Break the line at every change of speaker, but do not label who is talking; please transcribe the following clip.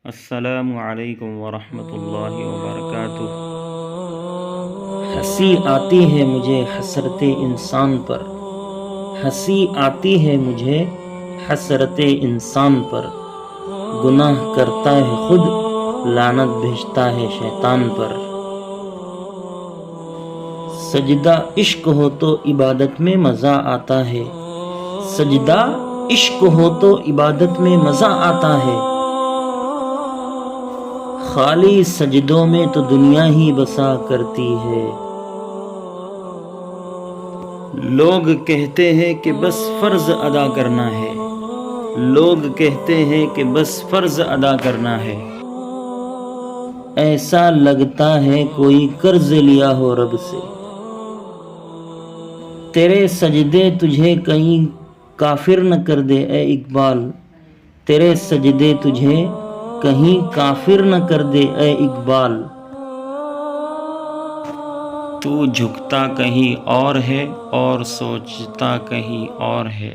السلام علیکم ورحمۃ اللہ وبرکاتہ۔
ہنسی آتی ہے مجھے حسرت انسان پر، ہنسی آتی ہے مجھے حسرت انسان پر، گناہ کرتا ہے خود لعنت بھیجتا ہے شیطان پر۔ سجدہ عشق ہو تو عبادت میں مزہ آتا ہے، سجدہ عشق ہو تو عبادت میں مزہ آتا ہے، خالی سجدوں میں تو دنیا ہی بسا کرتی ہے۔
لوگ کہتے ہیں کہ بس فرض ادا کرنا ہے، لوگ کہتے ہیں کہ بس فرض ادا کرنا ہے،
ایسا لگتا ہے کوئی قرض لیا ہو رب سے۔ تیرے سجدے تجھے کہیں کافر نہ کر دے اے اقبال، تیرے سجدے تجھے کہیں کافر نہ کر دے اے اقبال۔
تو جھکتا کہیں اور ہے اور سوچتا کہیں اور ہے۔